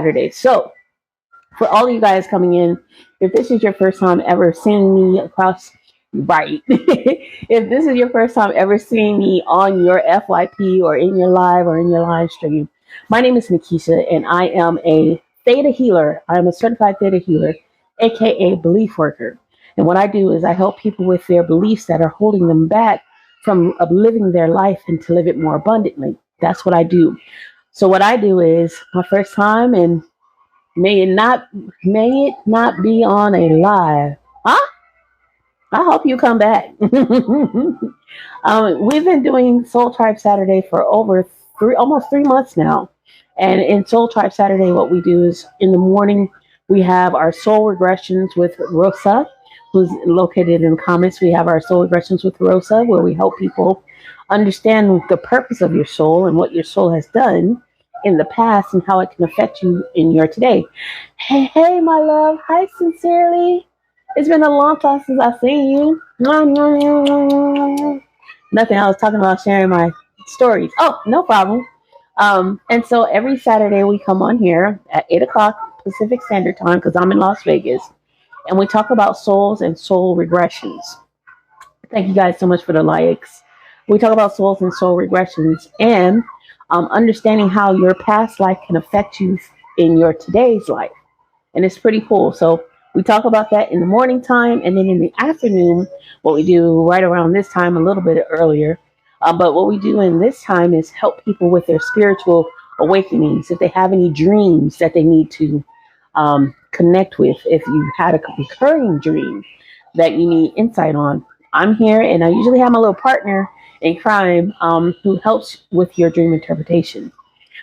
Saturday. So for all of you guys coming in, if this is your first time ever seeing me across, right, if this is your first time ever seeing me on your FYP or in your live or in your live stream, my name is NaKeesha and I am a theta healer. I'm a certified theta healer, aka belief worker. And what I do is I help people with their beliefs that are holding them back from living their life and to live it more abundantly. That's what I do. So what I do is my first time, and may it not be on a live. Huh? I hope you come back. We've been doing Soul Tribe Saturday for almost 3 months now. And in Soul Tribe Saturday, what we do is in the morning, we have our soul regressions with Rosa, who's located in the comments. We have our soul regressions with Rosa, where we help people understand the purpose of your soul and what your soul has done in the past and how it can affect you in your today. Hey, my love. Hi, sincerely. It's been a long time since I've seen you. Nothing. I was talking about sharing my stories. Oh, no problem. And so every Saturday we come on here at 8 o'clock Pacific Standard Time because I'm in Las Vegas. And we talk about souls and soul regressions. Thank you guys so much for the likes. We talk about souls and soul regressions and understanding how your past life can affect you in your today's life. And it's pretty cool. So we talk about that in the morning time. And then in the afternoon, what we do right around this time, a little bit earlier. But what we do in this time is help people with their spiritual awakenings. If they have any dreams that they need to connect with, if you had a recurring dream that you need insight on, I'm here. And I usually have my little partner in crime who helps with your dream interpretation.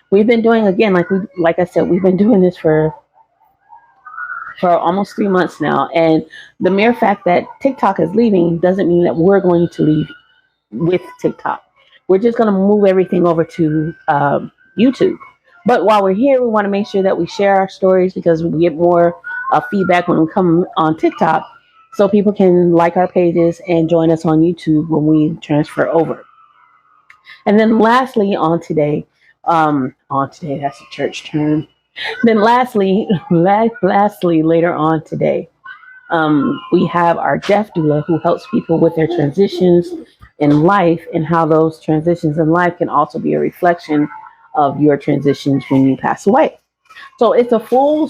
We've been doing, again, like I said, we've been doing this for almost 3 months now. And the mere fact that TikTok is leaving doesn't mean that we're going to leave with TikTok. We're just going to move everything over to YouTube. But while we're here, we want to make sure that we share our stories because we get more feedback when we come on TikTok. So people can like our pages and join us on YouTube when we transfer over. And then lastly, that's a church term. Then lastly, later on today, we have our death doula who helps people with their transitions in life and how those transitions in life can also be a reflection of your transitions when you pass away. So it's a full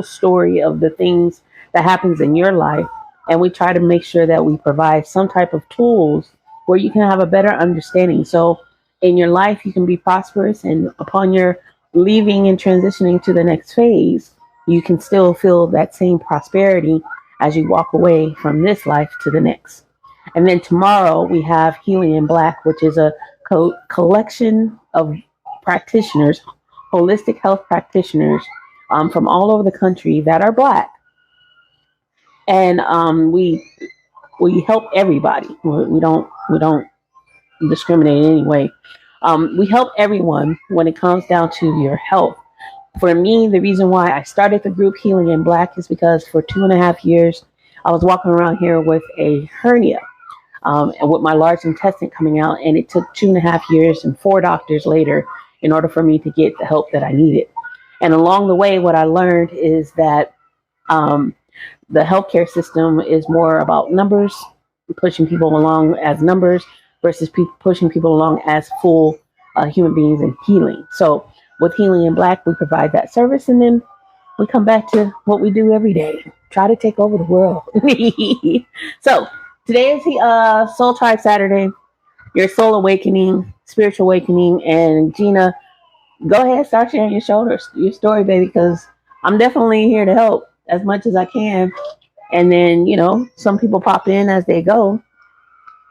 story of the things that happens in your life. And we try to make sure that we provide some type of tools where you can have a better understanding. So in your life, you can be prosperous, and upon your leaving and transitioning to the next phase, you can still feel that same prosperity as you walk away from this life to the next. And then tomorrow we have Healing in Black, which is a collection of practitioners, holistic health practitioners from all over the country that are Black. And we help everybody. We don't discriminate in any way. We help everyone when it comes down to your health. For me, the reason why I started the group Healing in Black is because for 2.5 years, I was walking around here with a hernia and with my large intestine coming out. And it took 2.5 years and 4 doctors later in order for me to get the help that I needed. And along the way, what I learned is that the healthcare system is more about numbers, pushing people along as numbers versus pushing people along as full human beings and healing. So with Healing in Black, we provide that service, and then we come back to what we do every day, try to take over the world. So today is the Soul Tribe Saturday, your soul awakening, spiritual awakening. And Gina, go ahead, start sharing your story, baby, because I'm definitely here to help as much as I can. And then, some people pop in as they go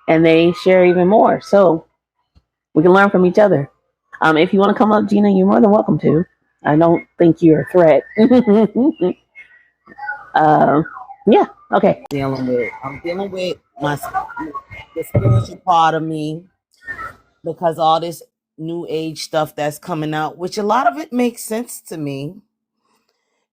and they share even more. So we can learn from each other. If you want to come up, Gina, you're more than welcome to. I don't think you're a threat. Yeah. Okay. I'm dealing with the spiritual part of me because all this new age stuff that's coming out, which a lot of it makes sense to me.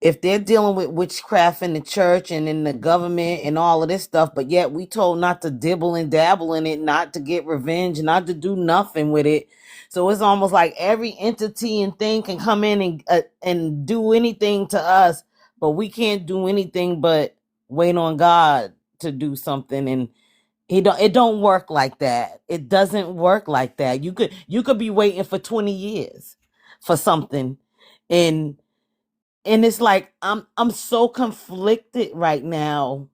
if they're dealing with witchcraft in the church and in the government and all of this stuff, but yet we told not to dibble and dabble in it, not to get revenge, not to do nothing with it. So it's almost like every entity and thing can come in and do anything to us, but we can't do anything but wait on God to do something. And it don't work like that. It doesn't work like that. You could be waiting for 20 years for something, and it's like I'm so conflicted right now,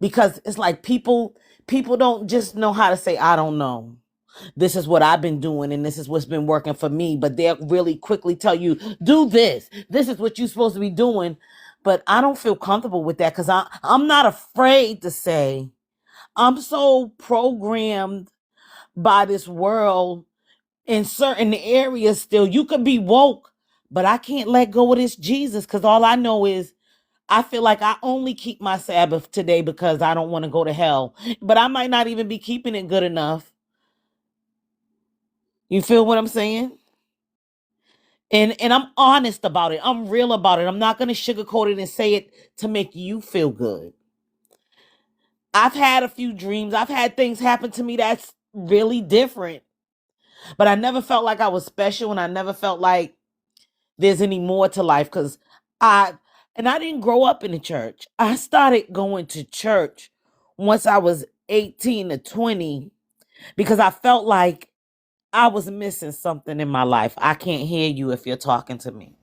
because it's like people don't just know how to say, I don't know. This is what I've been doing and this is what's been working for me, but they'll really quickly tell you, do this. This is what you're supposed to be doing. But I don't feel comfortable with that, because I'm not afraid to say I'm so programmed by this world in certain areas still. You could be woke, but I can't let go of this Jesus, because all I know is I feel like I only keep my Sabbath today because I don't want to go to hell. But I might not even be keeping it good enough. You feel what I'm saying? And I'm honest about it. I'm real about it. I'm not going to sugarcoat it and say it to make you feel good. I've had a few dreams. I've had things happen to me that's really different. But I never felt like I was special, and I never felt like there's any more to life, because I didn't grow up in the church. I started going to church once I was 18 to 20, because I felt like I was missing something in my life. I can't hear you if you're talking to me.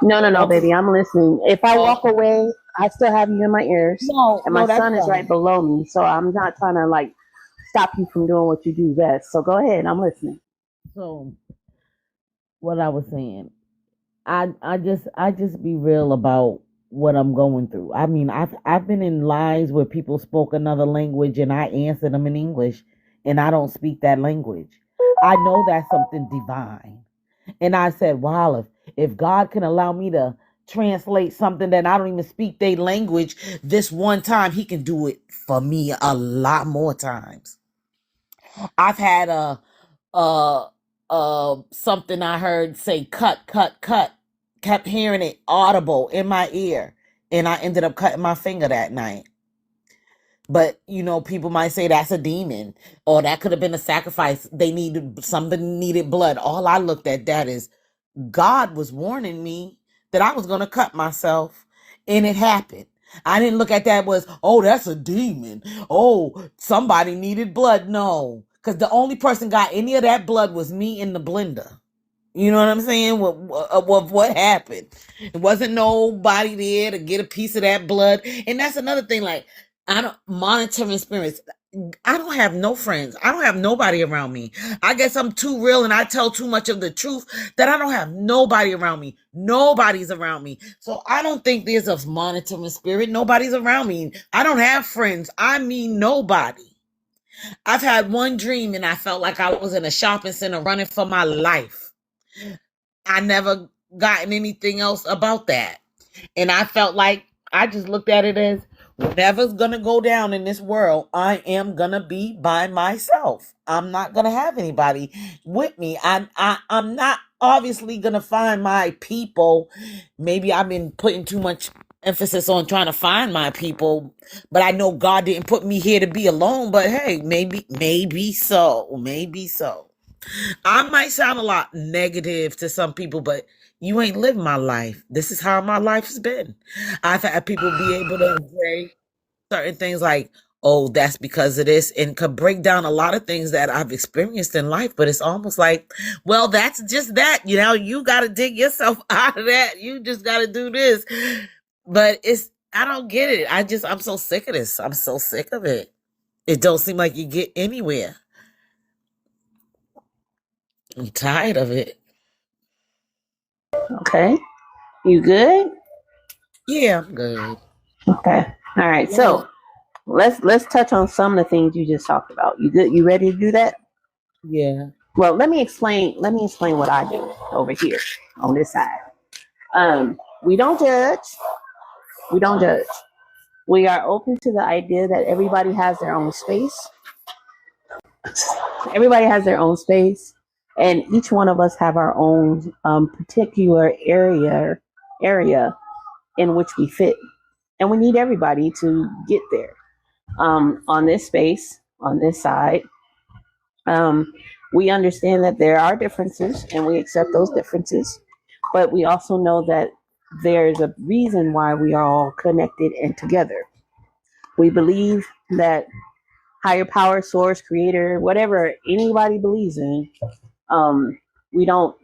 No, Okay. baby, I'm listening. If I walk away, I still have you in my ears, No, and my no, that's son is right fine. below me, so I'm not trying to like stop you from doing what you do best. So go ahead, I'm listening. So what I was saying, I just be real about what I'm going through. I mean, I've been in lives where people spoke another language and I answered them in English, and I don't speak that language. I know that's something divine. And I said, wow, if God can allow me to translate something that I don't even speak their language this one time, he can do it for me a lot more times. I've had something I heard say cut, cut, cut. Kept hearing it audible in my ear, and I ended up cutting my finger that night. But people might say that's a demon, or that could have been a sacrifice. They needed something, needed blood. All I looked at that is God was warning me that I was gonna cut myself, and it happened. I didn't look at that was, oh, that's a demon. Oh, somebody needed blood. No, because the only person got any of that blood was me in the blender. You know what I'm saying? What happened? It wasn't nobody there to get a piece of that blood. And that's another thing. Like, I don't monitoring spirits. I don't have no friends. I don't have nobody around me. I guess I'm too real and I tell too much of the truth that I don't have nobody around me. Nobody's around me. So I don't think there's a monitoring spirit. Nobody's around me. I don't have friends. I mean, nobody. I've had one dream and I felt like I was in a shopping center running for my life. I never gotten anything else about that. And I felt like I just looked at it as whatever's gonna go down in this world, I am gonna be by myself. I'm not gonna have anybody with me. I'm not obviously gonna find my people. Maybe I've been putting too much emphasis on trying to find my people, but I know God didn't put me here to be alone. But hey, maybe so. Maybe so. I might sound a lot negative to some people, but you ain't lived my life. This is how my life's been. I've had people be able to say certain things like, oh, that's because of this, and could break down a lot of things that I've experienced in life. But it's almost like, well, that's just that. You got to dig yourself out of that. You just got to do this. But I don't get it. I'm so sick of this. I'm so sick of it. It don't seem like you get anywhere. I'm tired of it. Okay, you good? Yeah, I'm good. Okay, all right. Yeah. So let's touch on some of the things you just talked about. You good? You ready to do that? Yeah. Well, let me explain. Let me explain what I do over here on this side. We don't judge. We don't judge. We are open to the idea that everybody has their own space. Everybody has their own space. And each one of us have our own particular area in which we fit, and we need everybody to get there. On this space, on this side, we understand that there are differences, and we accept those differences. But we also know that there's a reason why we are all connected and together. We believe that higher power, source, creator, whatever anybody believes in, um, we don't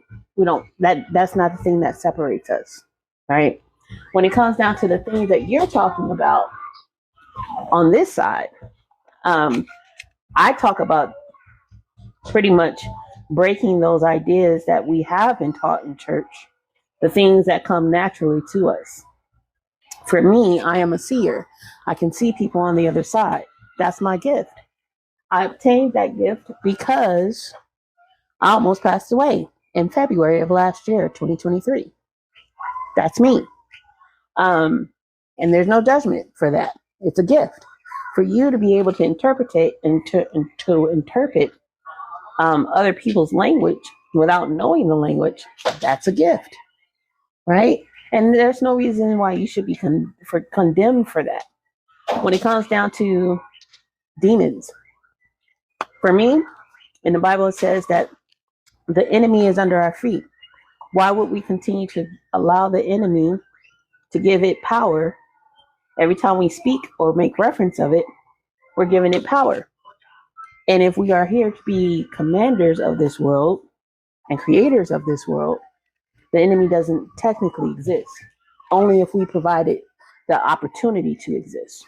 that's not the thing that separates us, right? When it comes down to the things that you're talking about on this side, um, I talk about pretty much breaking those ideas that we have been taught in church, the things that come naturally to us. For me, I am a seer. I can see people on the other side. That's my gift. I obtained that gift because I almost passed away in February of last year, 2023. That's me. Um, and there's no judgment for that. It's a gift. For you to be able to interpret and to interpret other people's language without knowing the language, that's a gift, right? And there's no reason why you should be condemned for that. When it comes down to demons, for me, in the Bible, it says that the enemy is under our feet. Why would we continue to allow the enemy to give it power? Every time we speak or make reference of it, we're giving it power. And if we are here to be commanders of this world and creators of this world, the enemy doesn't technically exist, only if we provide it the opportunity to exist.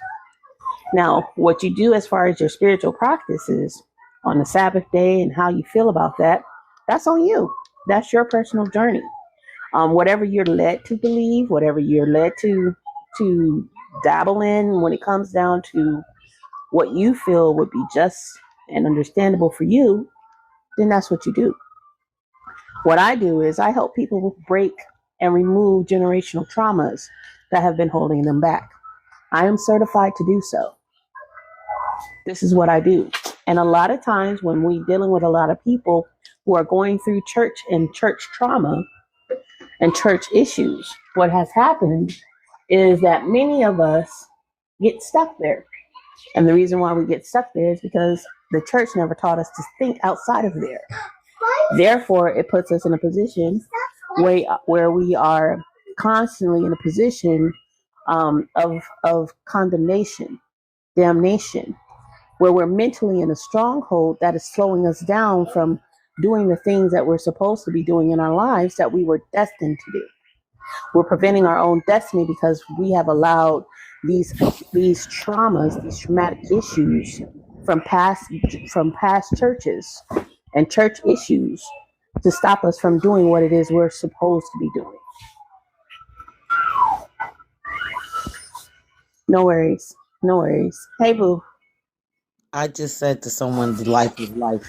Now, what you do as far as your spiritual practices on the Sabbath day and how you feel about that, that's on you. That's your personal journey. Whatever you're led to believe, whatever you're led to dabble in, when it comes down to what you feel would be just and understandable for you, then that's what you do. What I do is I help people break and remove generational traumas that have been holding them back. I am certified to do so. This is what I do. And a lot of times when we're dealing with a lot of people who are going through church and church trauma and church issues, what has happened is that many of us get stuck there. And the reason why we get stuck there is because the church never taught us to think outside of there. Therefore, it puts us in a position where we are constantly in a position of condemnation, damnation, where we're mentally in a stronghold that is slowing us down from doing the things that we're supposed to be doing in our lives that we were destined to do. We're preventing our own destiny because we have allowed these traumas, these traumatic issues from past churches and church issues to stop us from doing what it is we're supposed to be doing. No worries. No worries. Hey, boo. I just said to someone, the life is life.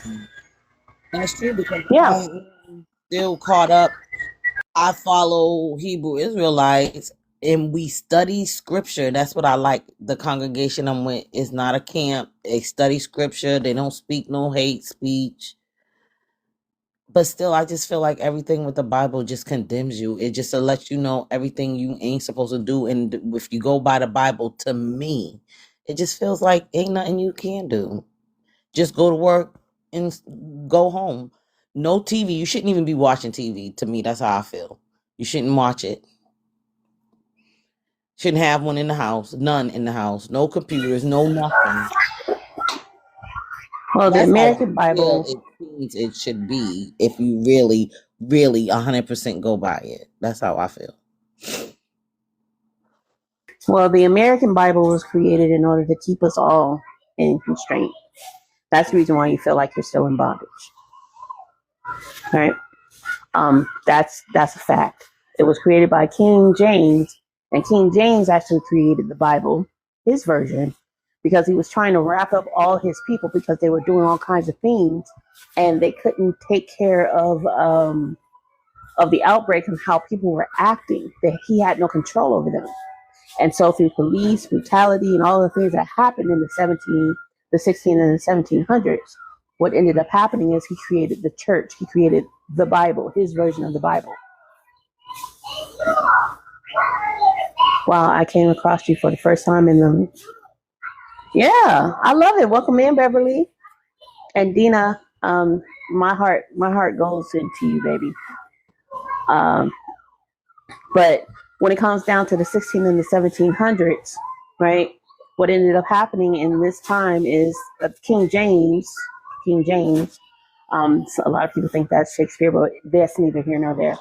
And it's true because Yeah. I am still caught up. I follow Hebrew Israelites and we study scripture. That's what I like. The congregation I'm with is not a camp. They study scripture. They don't speak no hate speech. But still, I just feel like everything with the Bible just condemns you. It just to let you know everything you ain't supposed to do. And if you go by the Bible, to me, it just feels like ain't nothing you can do. Just go to work and go home. No TV. You shouldn't even be watching TV. To me, that's how I feel. You shouldn't watch it. Shouldn't have one in the house. None in the house. No computers. No nothing. Well, the That's how I American feel Bible. it seems it should be if you really, really 100% go by it. That's how I feel. Well, the American Bible was created in order to keep us all in constraint. That's the reason why you feel like you're still in bondage. Right? That's a fact. It was created by King James, and King James actually created the Bible, his version, because he was trying to wrap up all his people because they were doing all kinds of things, and they couldn't take care of the outbreak and how people were acting. That he had no control over them, and so through police brutality and all the things that happened in the 16 and the 1700s, what ended up happening is he created the church. He created the Bible, his version of the Bible. Wow, I came across you for the first time in the... Yeah, I love it. Welcome in, Beverly. And Dina, my heart goes into you, baby. But when it comes down to the 16 and the 1700s, right, what ended up happening in this time is King James, so a lot of people think that's Shakespeare, but that's neither here nor there,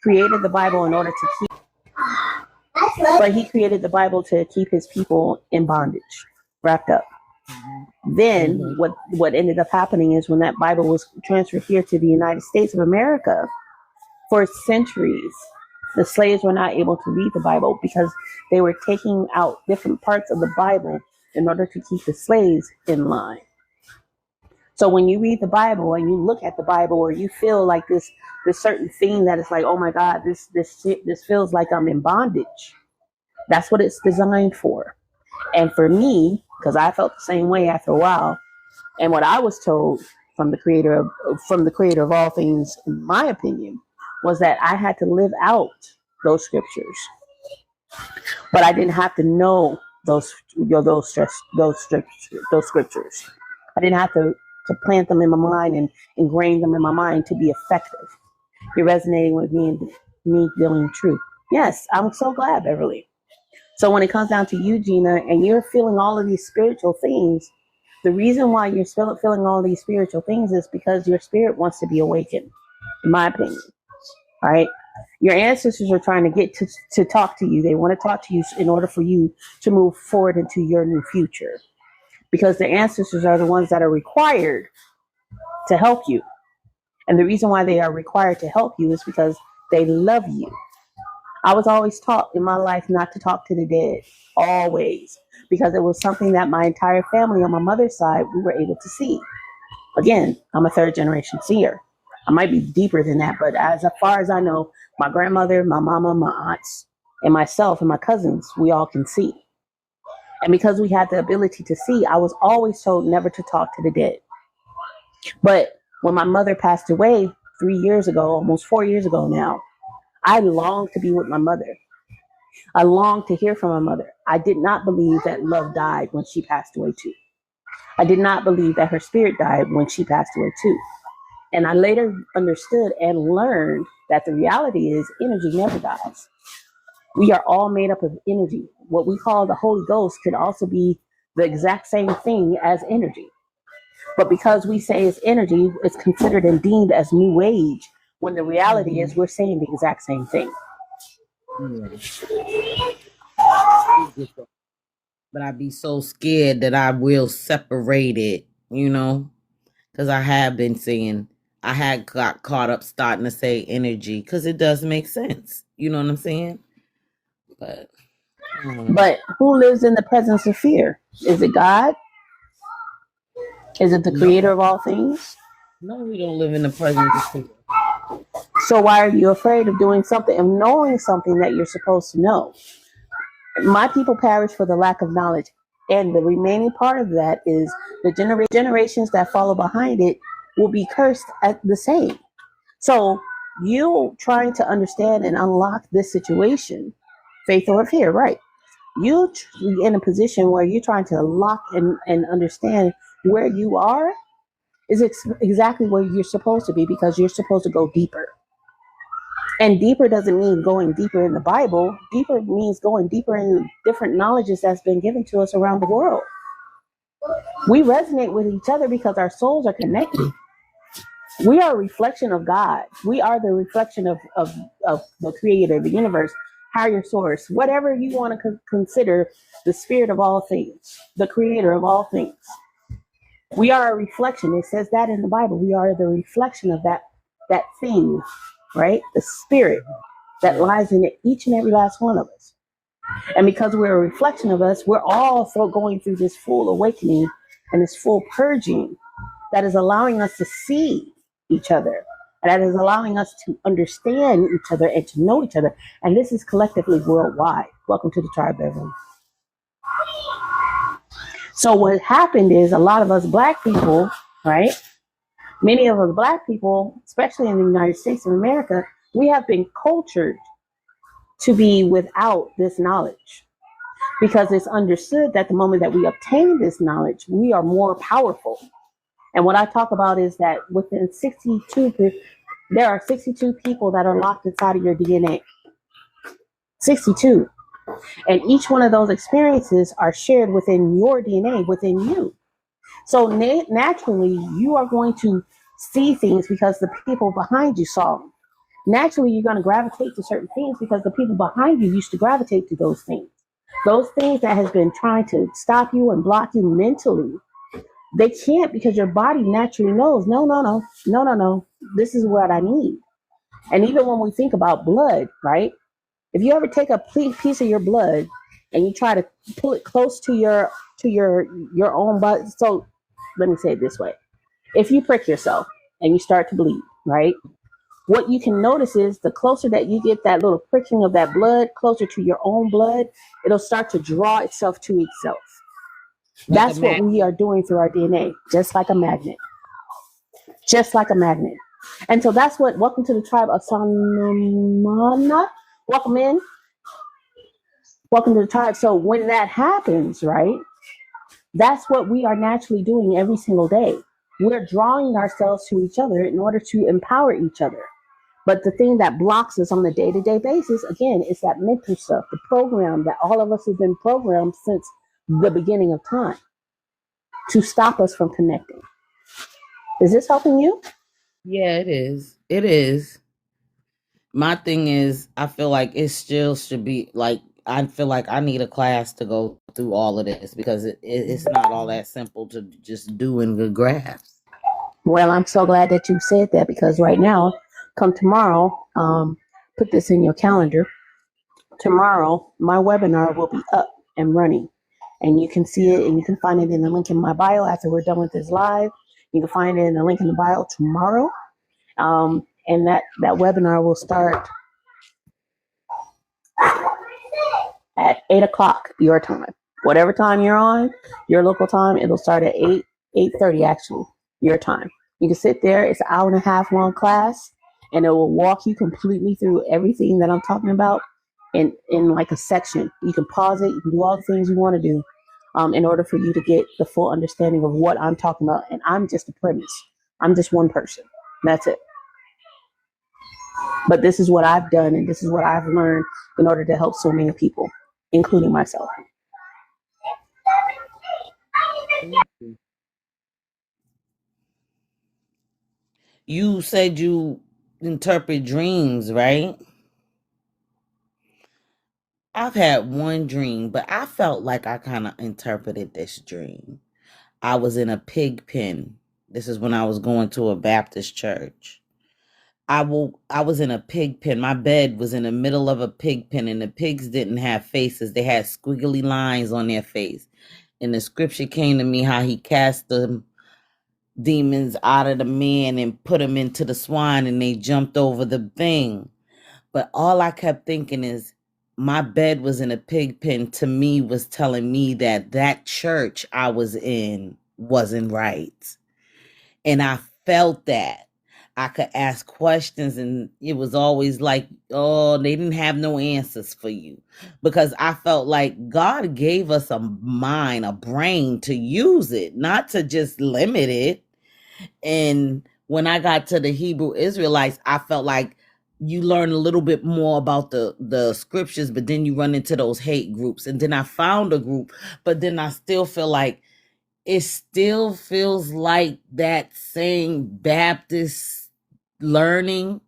created the Bible in order to keep, but he created the Bible to keep his people in bondage, wrapped up. Then what ended up happening is when that Bible was transferred here to the United States of America, for centuries, the slaves were not able to read the Bible because they were taking out different parts of the Bible in order to keep the slaves in line. So when you read the Bible and you look at the Bible, or you feel like this certain thing that is like, oh my God, this feels like I'm in bondage. That's what it's designed for. And for me, because I felt the same way after a while, and what I was told from the creator of all things, in my opinion, was that I had to live out those scriptures, but I didn't have to know those scriptures. I didn't have to plant them in my mind and ingrain them in my mind to be effective. You're resonating with me and me dealing truth. Yes, I'm so glad, Beverly. So when it comes down to you, Gina, and you're feeling all of these spiritual things, the reason why you're feeling all these spiritual things is because your spirit wants to be awakened, in my opinion. All right. Your ancestors are trying to get to talk to you. They want to talk to you in order for you to move forward into your new future, because the ancestors are the ones that are required to help you. And the reason why they are required to help you is because they love you. I was always taught in my life not to talk to the dead, always, because it was something that my entire family on my mother's side, we were able to see. Again, I'm a third generation seer. I might be deeper than that, but as far as I know, my grandmother, my mama, my aunts, and myself and my cousins, we all can see. And because we had the ability to see, I was always told never to talk to the dead. But when my mother passed away 3 years ago, almost 4 years ago now, I longed to be with my mother. I longed to hear from my mother. I did not believe that love died when she passed away too. I did not believe that her spirit died when she passed away too. And I later understood and learned that the reality is energy never dies. We are all made up of energy. What we call the Holy Ghost could also be the exact same thing as energy. But because we say it's energy, it's considered and deemed as new age, when the reality is we're saying the exact same thing. But I'd be so scared that I will separate it, because I have been saying, I had got caught up starting to say energy, because it does make sense. You know what I'm saying? But who lives in the presence of fear? Is it God? Is it the creator of all things? No, we don't live in the presence of fear. So why are you afraid of doing something, of knowing something that you're supposed to know? My people perish for the lack of knowledge. And the remaining part of that is the generations that follow behind it will be cursed at the same. So you trying to understand and unlock this situation, faith or fear, right? You in a position where you're trying to lock and understand where you are is exactly where you're supposed to be, because you're supposed to go deeper. And deeper doesn't mean going deeper in the Bible. Deeper means going deeper in different knowledges that's been given to us around the world. We resonate with each other because our souls are connected. We are a reflection of God. We are the reflection of the creator, the universe, higher source, whatever you want to consider the spirit of all things, the creator of all things. We are a reflection. It says that in the Bible. We are the reflection of that thing, right? The spirit that lies in each and every last one of us. And because we're a reflection of us, we're all going through this full awakening and this full purging that is allowing us to see each other, and that is allowing us to understand each other and to know each other. And this is collectively worldwide. Welcome to the tribe, everyone. So what happened is a lot of us Black people, right? Many of us black people, especially in the United States of America, we have been cultured to be without this knowledge because it's understood that the moment that we obtain this knowledge, we are more powerful. And what I talk about is that within 62, there are 62 people that are locked inside of your DNA. 62. And each one of those experiences are shared within your DNA, within you. So naturally, you are going to see things because the people behind you saw them. Naturally, you're going to gravitate to certain things because the people behind you used to gravitate to those things. Those things that has been trying to stop you and block you mentally, they can't because your body naturally knows, no. This is what I need. And even when we think about blood, right? If you ever take a piece of your blood and you try to pull it close to your own body, so let me say it this way: if you prick yourself and you start to bleed, right? What you can notice is the closer that you get that little pricking of that blood closer to your own blood, it'll start to draw itself to itself. Like That's what we are doing through our DNA, just like a magnet. Just like a magnet. And so that's what, welcome to the tribe of Sanamana. Welcome in. Welcome to the tribe. So when that happens, right, that's what we are naturally doing every single day. We're drawing ourselves to each other in order to empower each other. But the thing that blocks us on a day-to-day basis, again, is that mental stuff, the program that all of us have been programmed since the beginning of time to stop us from connecting. Is this helping you? Yeah, it is. It is. My thing is, I feel like it still should be like, I feel like I need a class to go through all of this because it's not all that simple to just do in good graphs. Well, I'm so glad that you said that because right now, come tomorrow, put this in your calendar. Tomorrow, my webinar will be up and running. And you can see it and you can find it in the link in my bio after we're done with this live. You can find it in the link in the bio tomorrow. And that webinar will start at 8 o'clock your time. Whatever time you're on, your local time, it'll start at 8:30 actually, your time. You can sit there. It's an hour and a half long class, and it will walk you completely through everything that I'm talking about in like a section. You can pause it. You can do all the things you want to do in order for you to get the full understanding of what I'm talking about. And I'm just a premise. I'm just one person. That's it. But this is what I've done, and this is what I've learned in order to help so many people, including myself. You said you interpret dreams, right? I've had one dream, but I felt like I kind of interpreted this dream. I was in a pig pen. This is when I was going to a Baptist church. I was in a pig pen. My bed was in the middle of a pig pen, and the pigs didn't have faces. They had squiggly lines on their face. And the scripture came to me how he cast the demons out of the man and put them into the swine, and they jumped over the thing. But all I kept thinking is my bed was in a pig pen, to me, was telling me that that church I was in wasn't right. And I felt that. I could ask questions, and it was always like, oh, they didn't have no answers for you. Because I felt like God gave us a mind, a brain to use it, not to just limit it. And when I got to the Hebrew Israelites, I felt like you learn a little bit more about the scriptures, but then you run into those hate groups. And then I found a group, but then I still feel like it still feels like that same Baptist learning,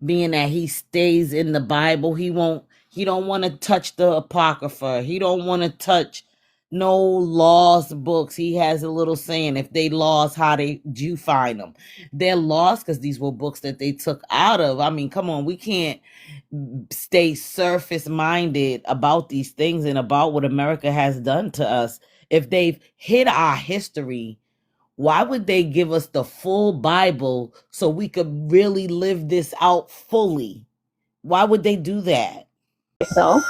being that he stays in the Bible. He don't want to touch the Apocrypha. He don't want to touch no lost books. He has a little saying, if they lost, how did you find them? They're lost because these were books that they took out of. I mean, come on, we can't stay surface minded about these things and about what America has done to us. If they've hid our history, why would they give us the full Bible so we could really live this out fully? Why would they do that? So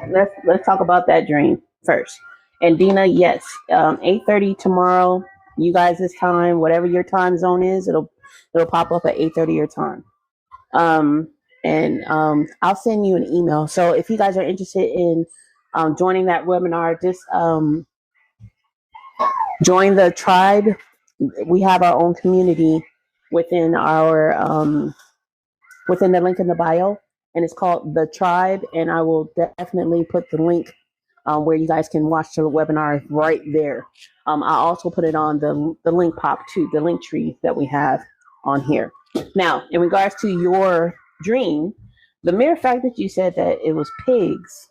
let's talk about that dream first. And Dina, yes, 8:30 tomorrow. You guys' time, whatever your time zone is, It'll pop up at 8:30 your time. And I'll send you an email. So if you guys are interested in joining that webinar, just join the tribe. We have our own community within our within the link in the bio, and it's called The Tribe. And I will definitely put the link where you guys can watch the webinar right there. I also put it on the link pop too, the link tree that we have on here. Now, in regards to your dream, the mere fact that you said that it was pigs,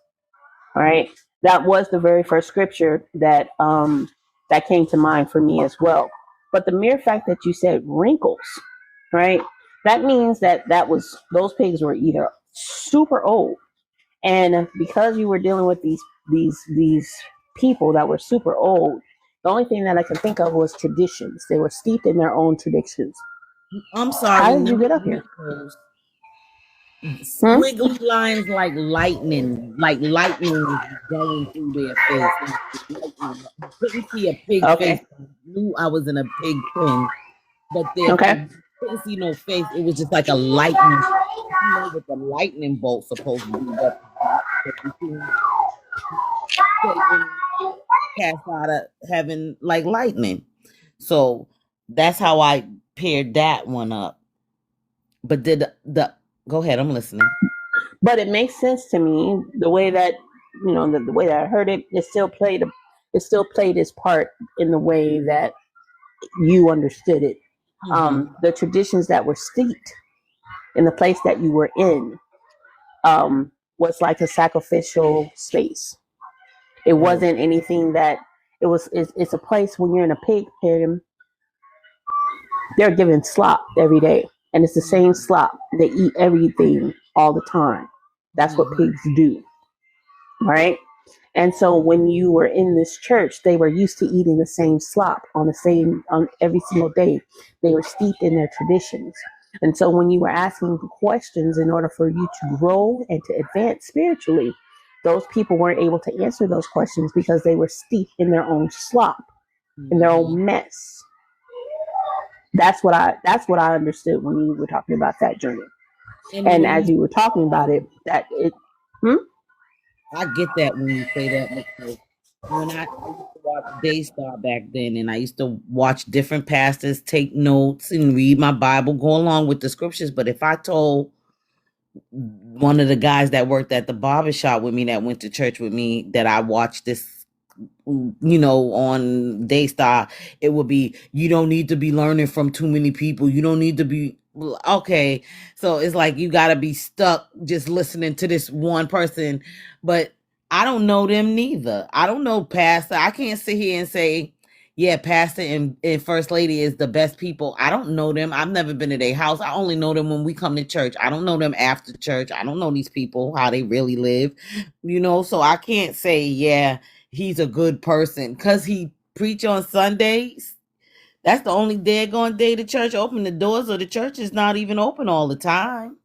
all right, that was the very first scripture that came to mind for me as well. But the mere fact that you said wrinkles, right? That means that was those pigs were either super old, and because you were dealing with these people that were super old, the only thing that I can think of was traditions. They were steeped in their own traditions. I'm How sorry, did you not get up here? wrinkles. Hmm? Squiggly lines like lightning was going through their face. Like lightning. You couldn't see a pig face. Okay. I knew I was in a pig pen, but their Okay. you couldn't see no face. It was just like a lightning. You know what the lightning bolt's supposed to be represent. But you can Satan cast out of heaven like lightning. So that's how I paired that one up. But did the go ahead, I'm listening. But it makes sense to me the way that the way that I heard it. It still played its part in the way that you understood it. Hmm. The traditions that were steeped in the place that you were in was like a sacrificial space. It Oh. wasn't anything that it was. It's a place when you're in a pig pen. They're given slop every day, and it's the same Mhm. slop. They eat everything all the time. That's what Mhm. pigs do, right? And so when you were in this church, they were used to eating the same slop on every single day. They were steeped in their traditions. And so when you were asking questions in order for you to grow and to advance spiritually, those people weren't able to answer those questions because they were steeped in their own slop, in their Mhm. own mess. That's what I understood when you were talking about that journey. And And when as you you were talking about it, that it hmm? I get that when you say that because when I used to watch Daystar back then, and I used to watch different pastors take notes and read my Bible, go along with the scriptures. But if I told one of the guys that worked at the barber shop with me that went to church with me that I watched this on Daystar, it would be, you don't need to be learning from too many people. You don't need to be okay. So it's like you gotta be stuck just listening to this one person. But I don't know them neither. I don't know Pastor. I can't sit here and say, yeah, Pastor and First Lady is the best people. I don't know them. I've never been to their house. I only know them when we come to church. I don't know them after church. I don't know these people, how they really live. So I can't say, yeah, he's a good person because he preach on Sundays. That's the only daggone day the church open. The doors of the church is not even open all the time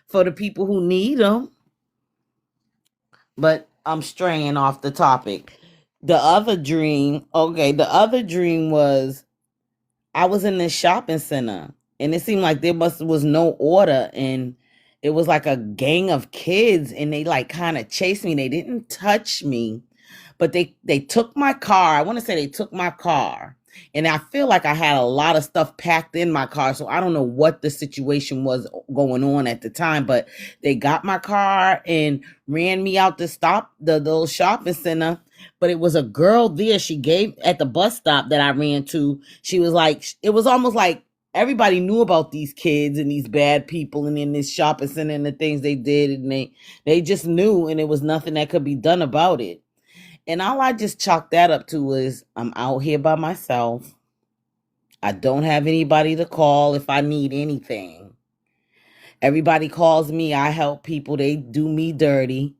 for the people who need them. But I'm straying off the topic. The other dream was I was in this shopping center and it seemed like there was no order, and it was like a gang of kids and they like kind of chased me. They didn't touch me, but they took my car. I want to say they took my car, and I feel like I had a lot of stuff packed in my car, so I don't know what the situation was going on at the time, but they got my car and ran me out the little shopping center. But it was a girl there. She gave at the bus stop that I ran to. She was like, it was almost like everybody knew about these kids and these bad people and in this shopping center and the things they did, and they just knew, and there was nothing that could be done about it. And all I just chalked that up to is I'm out here by myself. I don't have anybody to call if I need anything. Everybody calls me. I help people. They do me dirty.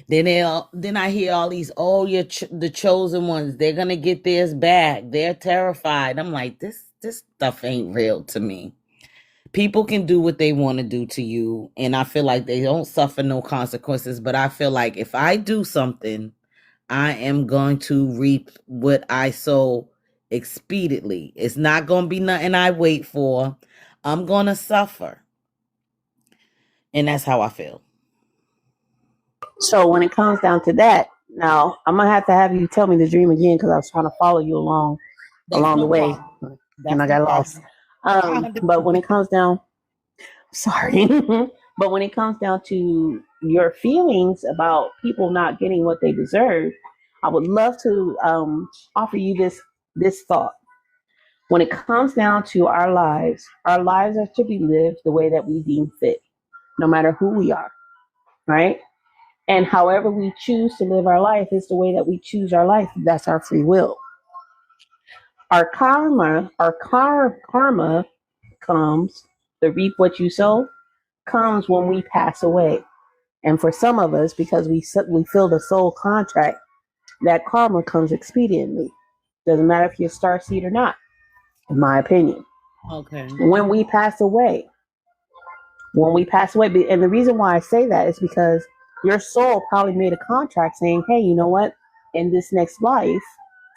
Then I hear all these, oh, the chosen ones. They're gonna get theirs back. They're terrified. I'm like, this stuff ain't real to me. People can do what they want to do to you, and I feel like they don't suffer no consequences. But I feel like if I do something, I am going to reap what I sow expediently. It's not going to be nothing I wait for. I'm going to suffer. And that's how I feel. So when it comes down to that, now I'm gonna have you tell me the dream again because I was trying to follow you That's along the no way, problem. and That's I no got lost. problem. I But when understand. it comes down, sorry, but when it comes down to your feelings about people not getting what they deserve, I would love to offer you this thought. When it comes down to our lives are to be lived the way that we deem fit, no matter who we are, right? And however we choose to live our life is the way that we choose our life. That's our free will. Our karma comes, the reap what you sow, comes when we pass away. And for some of us, because we feel the soul contract, that karma comes expediently. Doesn't matter if you're a star seed or not, in my opinion. Okay. When we pass away, and the reason why I say that is because your soul probably made a contract saying, hey, you know what, in this next life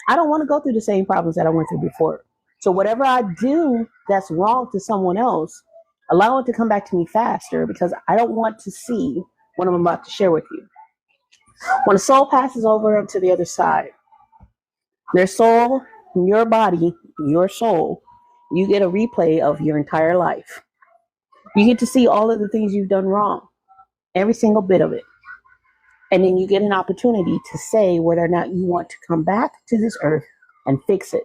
I don't want to go through the same problems that I went through before. So whatever I do that's wrong to someone else, allow it to come back to me faster, because I don't want to see what I'm about to share with you. When a soul passes over to the other side, their soul, your body, your soul, you get a replay of your entire life. You get to see all of the things you've done wrong, every single bit of it. And then you get an opportunity to say whether or not you want to come back to this earth and fix it.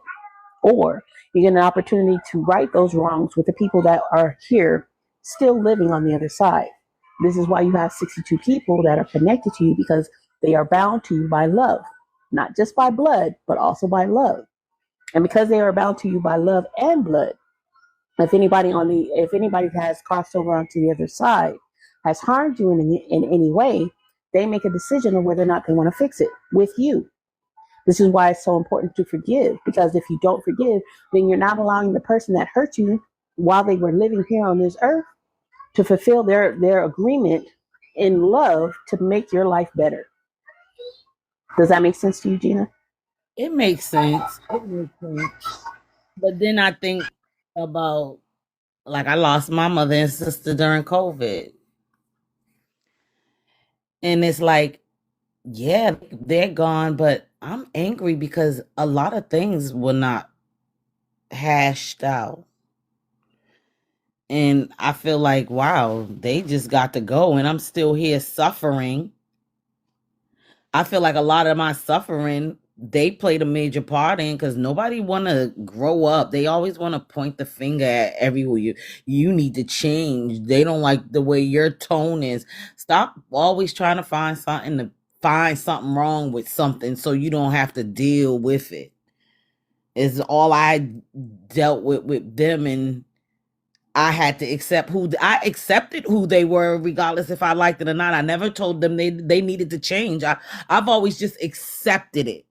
Or you get an opportunity to right those wrongs with the people that are here still living on the other side. This is why you have 62 people that are connected to you, because they are bound to you by love, not just by blood, but also by love. And because they are bound to you by love and blood, if anybody has crossed over onto the other side, has harmed you in any way, they make a decision on whether or not they want to fix it with you. This is why it's so important to forgive, because if you don't forgive, then you're not allowing the person that hurt you while they were living here on this earth to fulfill their agreement in love to make your life better. Does that make sense to you, Gina? It makes sense. It makes sense. But then I think about, like, I lost my mother and sister during COVID. And it's like, yeah, they're gone, but I'm angry because a lot of things were not hashed out. And I feel like, wow, they just got to go and I'm still here suffering. I feel like a lot of my suffering, they played a major part in, because nobody want to grow up. They always want to point the finger at everywhere. You need to change. They don't like the way your tone is. Stop always trying to find something wrong with something so you don't have to deal with it. Is all I dealt with them, and I had to I accepted who they were, regardless if I liked it or not. I never told them they needed to change. I've always just accepted it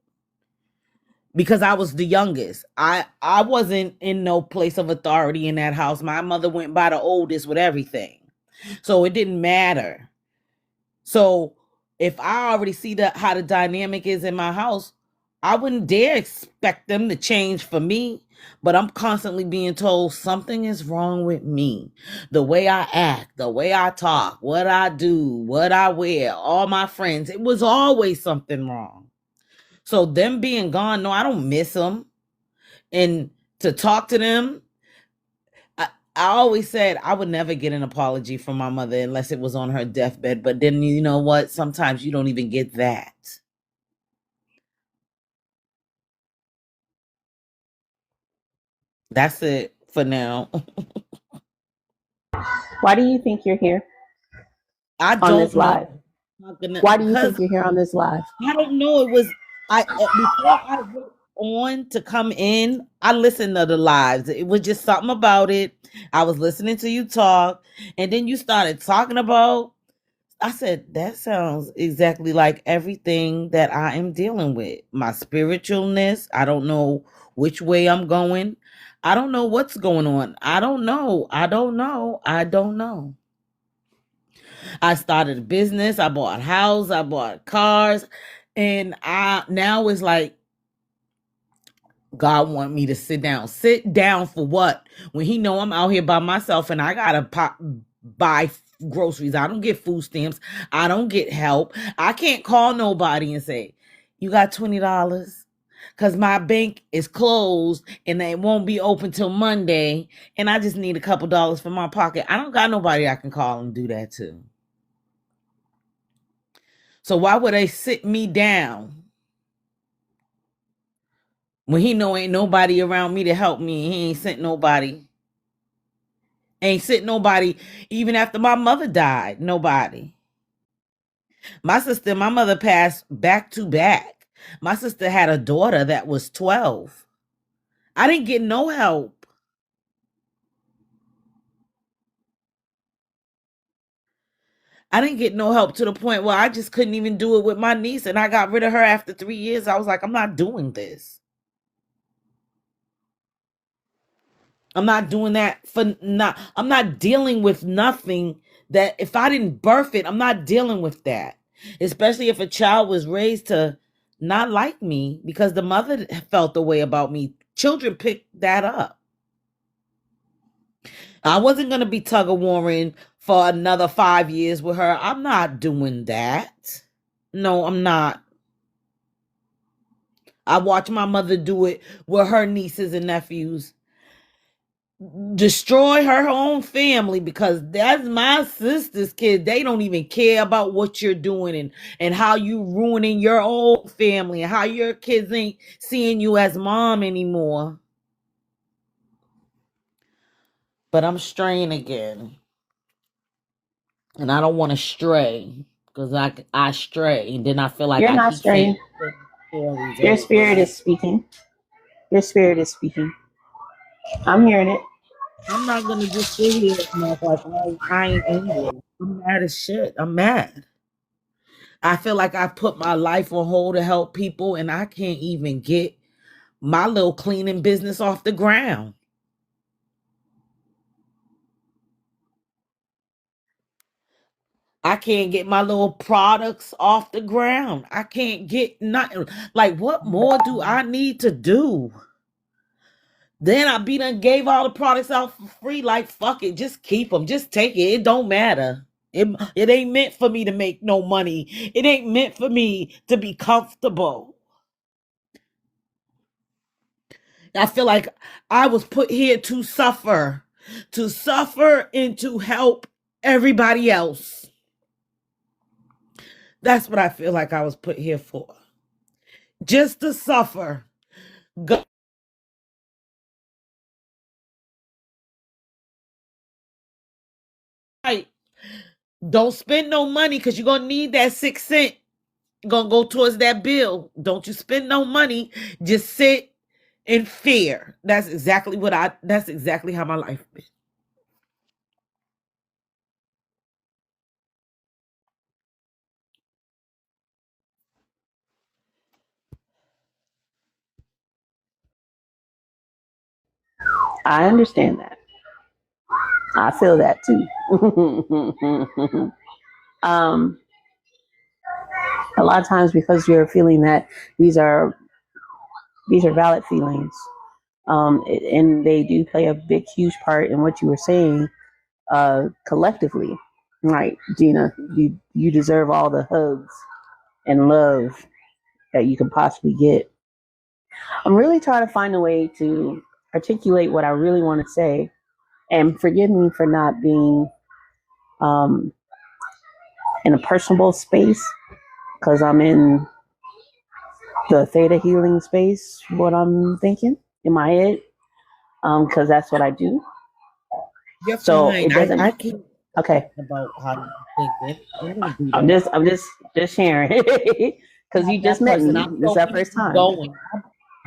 because I was the youngest. I wasn't in no place of authority in that house. My mother went by the oldest with everything, so it didn't matter. So if I already see how the dynamic is in my house, I wouldn't dare expect them to change for me. But I'm constantly being told something is wrong with me. The way I act, the way I talk, what I do, what I wear, all my friends, it was always something wrong. So them being gone, no, I don't miss them. And to talk to them, I always said I would never get an apology from my mother unless it was on her deathbed. But then, you know what? Sometimes you don't even get that. That's it for now. Why do you think you're here I on don't this know. live? I'm not gonna, Why do you because think you're here on this live? I don't know. It was before I went on to come in. I listened to the lives. It was just something about it. I was listening to you talk, and then you started talking about. I said, that sounds exactly like everything that I am dealing with. My spiritualness. I don't know which way I'm going. I don't know what's going on. I don't know. I don't know. I don't know. I started a business. I bought a house. I bought cars. And I now it's like God want me to sit down. Sit down for what? When he know I'm out here by myself and I gotta buy groceries. I don't get food stamps. I don't get help. I can't call nobody and say, you got $20? Because my bank is closed and they won't be open till Monday. And I just need a couple dollars for my pocket. I don't got nobody I can call and do that to. So why would they sit me down when he know ain't nobody around me to help me? He ain't sent nobody. Ain't sent nobody even after my mother died. Nobody. My sister and my mother passed back to back. My sister had a daughter that was 12. I didn't get no help. I didn't get no help to the point where I just couldn't even do it with my niece, and I got rid of her after 3 years. I was like, I'm not doing this. I'm not doing that for not. I'm not dealing with nothing that if I didn't birth it, I'm not dealing with that. Especially if a child was raised to not like me because the mother felt the way about me. Children pick that up. I wasn't going to be tug of warring for another 5 years with her. I'm not doing that. No, I'm not. I watched my mother do it with her nieces and nephews. Destroy her own family because that's my sister's kid. They don't even care about what you're doing and how you ruining your own family and how your kids ain't seeing you as mom anymore. But I'm straying again. And I don't want to stray because I stray and then I feel like You're I not keep saying straying. stories Your over. spirit is speaking. Your spirit is speaking. I'm hearing it. I'm not gonna just sit here and act like I ain't angry. I'm mad as shit. I'm mad. I feel like I put my life on hold to help people and I can't even get my little cleaning business off the ground. I can't get my little products off the ground. I can't get nothing. Like, what more do I need to do? Then I be done gave all the products out for free. Like, fuck it, just keep them, just take it. It don't matter. It ain't meant for me to make no money. It ain't meant for me to be comfortable. I feel like I was put here to suffer and to help everybody else. That's what I feel like I was put here for. Just to suffer. Go right. Don't spend no money because you're gonna need that 6 cent. Gonna go towards that bill. Don't you spend no money. Just sit in fear. That's exactly how my life been. I understand that. I feel that too. um, a lot of times because you're feeling that these are these are valid feelings, and they do play a big, huge part in what you were saying collectively. Right, Gina, you deserve all the hugs and love that you can possibly get. I'm really trying to find a way to articulate what I really want to say, and forgive me for not being um, in a personable space because I'm in the theta healing space. What I'm thinking in my head, because that's what I do. You're So fine. it I doesn't. keep Okay, about how you think it. I don't do I'm that. just sharing because Not you just that met person. me. I'm This is so our first easy time. going.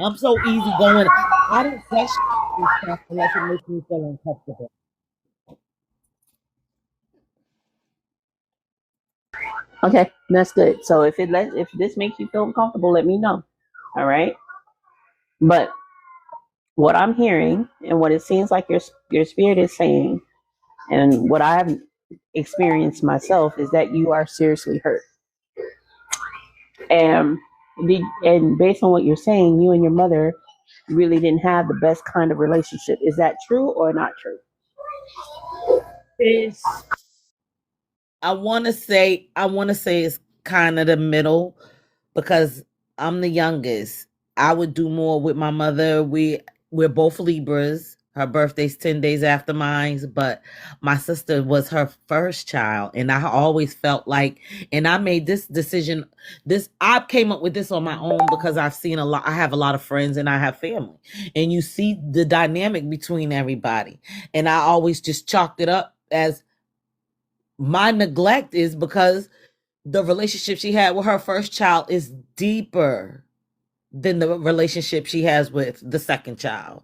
I'm so easy going. I don't question this stuff unless it makes me feel uncomfortable. Okay, that's good. So if this makes you feel comfortable, let me know. All right. But what I'm hearing and what it seems like your spirit is saying, and what I have experienced myself is that you are seriously hurt. And based on what you're saying, you and your mother you really didn't have the best kind of relationship. Is that true or not true? It's I want to say it's kind of the middle because I'm the youngest. I would do more with my mother. We're both Libras. Her birthday's 10 days after mine, but my sister was her first child and I always felt like, and I made this decision, this I came up with this on my own because I've seen a lot. I have a lot of friends and I have family. And you see the dynamic between everybody. And I always just chalked it up as my neglect is because the relationship she had with her first child is deeper than the relationship she has with the second child.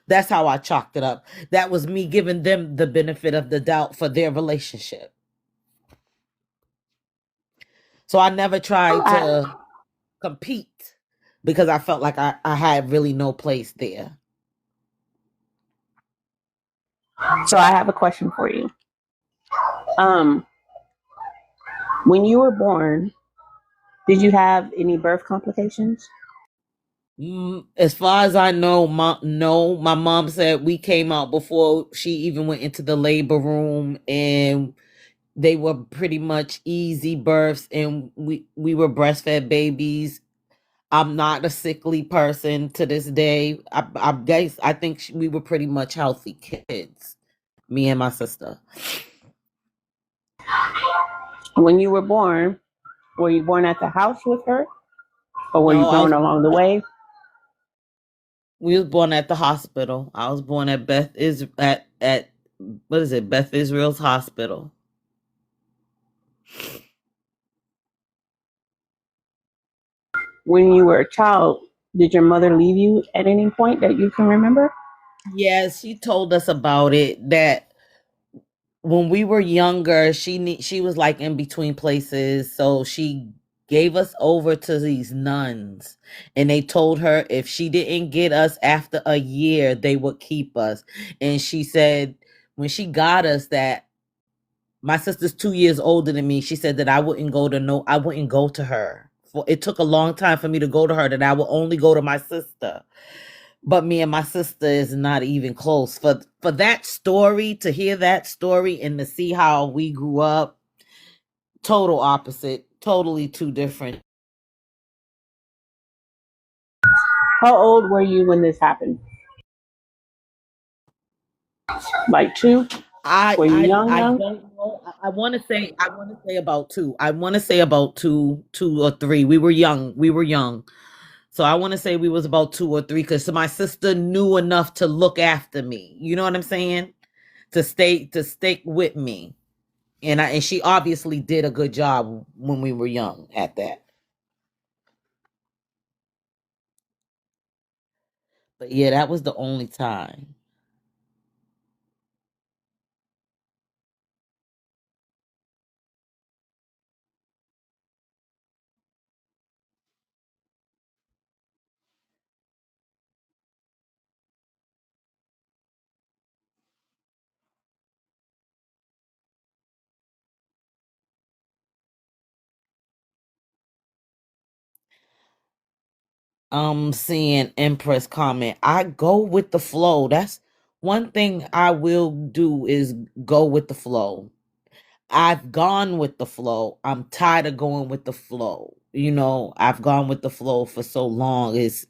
That's how I chalked it up. That was me giving them the benefit of the doubt for their relationship. So I never tried I, to compete because I felt like I had really no place there. so I have a question for you. Um, when you were born, did you have any birth complications? As far as I know, no, my mom said we came out before she even went into the labor room and they were pretty much easy births and we were breastfed babies. I'm not a sickly person to this day. I guess I think we were pretty much healthy kids, me and my sister. When you were you born at the house with her, or were you No, born along the way? we was born at the hospital. I was born at at what is it, Beth Israel's hospital. When you were a child, did your mother leave you at any point that you can remember? Yes, she told us about it that when we were younger, she was like in between places, so she gave us over to these nuns, and they told her if she didn't get us after a year, they would keep us. And she said when she got us that my sister's 2 years older than me. She said that I wouldn't go to her. For it took a long time for me to go to her. That I would only go to my sister, but me and my sister is not even close. For that story, to hear that story and to see how we grew up, total opposite, totally two different. How old were you when this happened? Like two? Were you young, I young? don't know. I want to say about two. I want to say about two or three. We were young. We were young. So I want to say we was about two or three because my sister knew enough to look after me. You know what I'm saying? To stick with me. And she obviously did a good job when we were young at that. But yeah, that was the only time. Seeing Empress comment, I go with the flow. That's one thing I will do is go with the flow. I've gone with the flow. I'm tired of going with the flow. You know, I've gone with the flow for so long. It's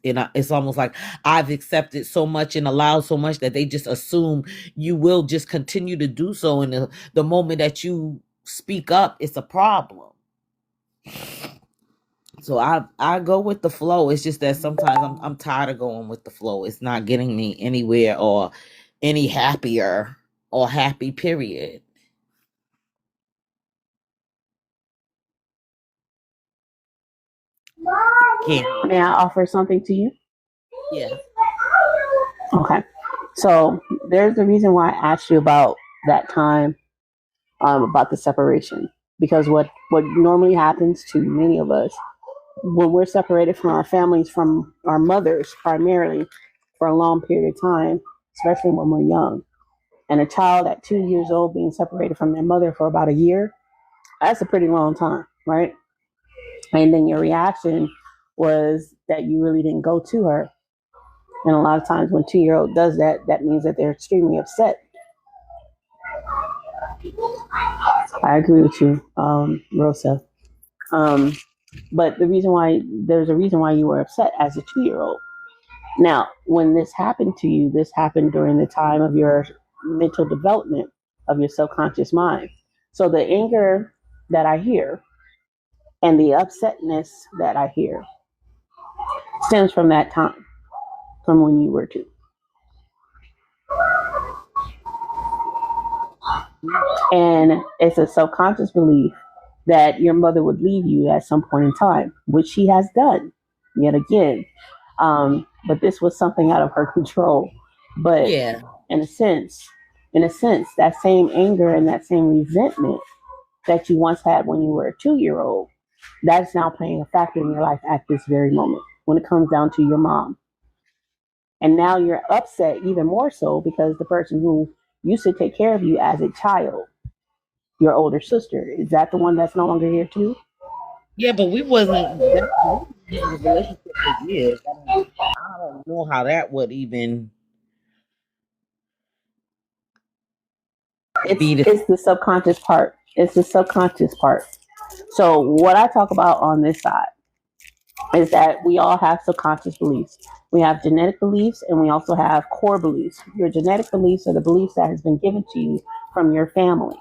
almost like I've accepted so much and allowed so much that they just assume you will just continue to do so. And the moment that you speak up, it's a problem. So I go with the flow. It's just that sometimes I'm tired of going with the flow. It's not getting me anywhere or any happier or happy. Period. Can't hear May you. I offer something to you? Yeah. Okay. So there's the reason why I asked you about that time, about the separation. Because what normally happens to many of us when we're separated from our families, from our mothers primarily, for a long period of time, especially when we're young, and a child at 2 years old being separated from their mother for about a year, that's a pretty long time, right? And then your reaction was that you really didn't go to her. And a lot of times when 2-year-old does that, that means that they're extremely upset. I agree with you, Rosa. Um, but there's a reason why you were upset as a 2-year-old. Now, when this happened to you, this happened during the time of your mental development of your subconscious mind. So the anger that I hear and the upsetness that I hear stems from that time, from when you were 2. And it's a subconscious belief that your mother would leave you at some point in time, which she has done yet again. But this was something out of her control. But Yeah. in a sense, that same anger and that same resentment that you once had when you were a 2-year-old, that's now playing a factor in your life at this very moment when it comes down to your mom. And now you're upset even more so because the person who used to take care of you as a child, your older sister, is that the one that's no longer here too? Yeah, but we wasn't that we was in a relationship for years. I don't know how that would even It's be the it's the subconscious part. It's the subconscious part. So what I talk about on this side is that we all have subconscious beliefs. We have genetic beliefs and we also have core beliefs. Your genetic beliefs are the beliefs that has been given to you from your family.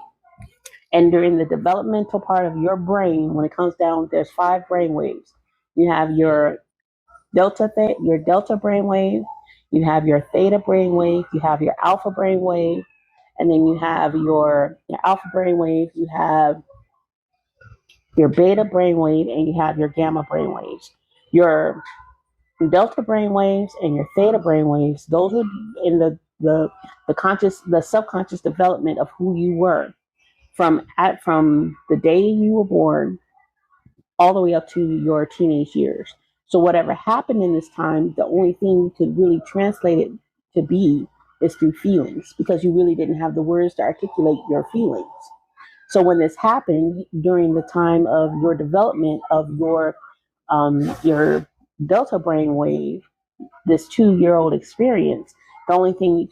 And during the developmental part of your brain, when it comes down, there's 5 brain waves. You have your your delta brain wave, you have your theta brain wave, you have your alpha brain wave, and then you have your alpha brain wave, you have your beta brain wave, and you have your gamma brain waves. Your delta brain waves and your theta brain waves, those are in the subconscious development of who you were from the day you were born all the way up to your teenage years. So whatever happened in this time, the only thing you could really translate it to be is through feelings, because you really didn't have the words to articulate your feelings. So when this happened during the time of your development of your delta brain wave, this 2-year-old experience, the only thing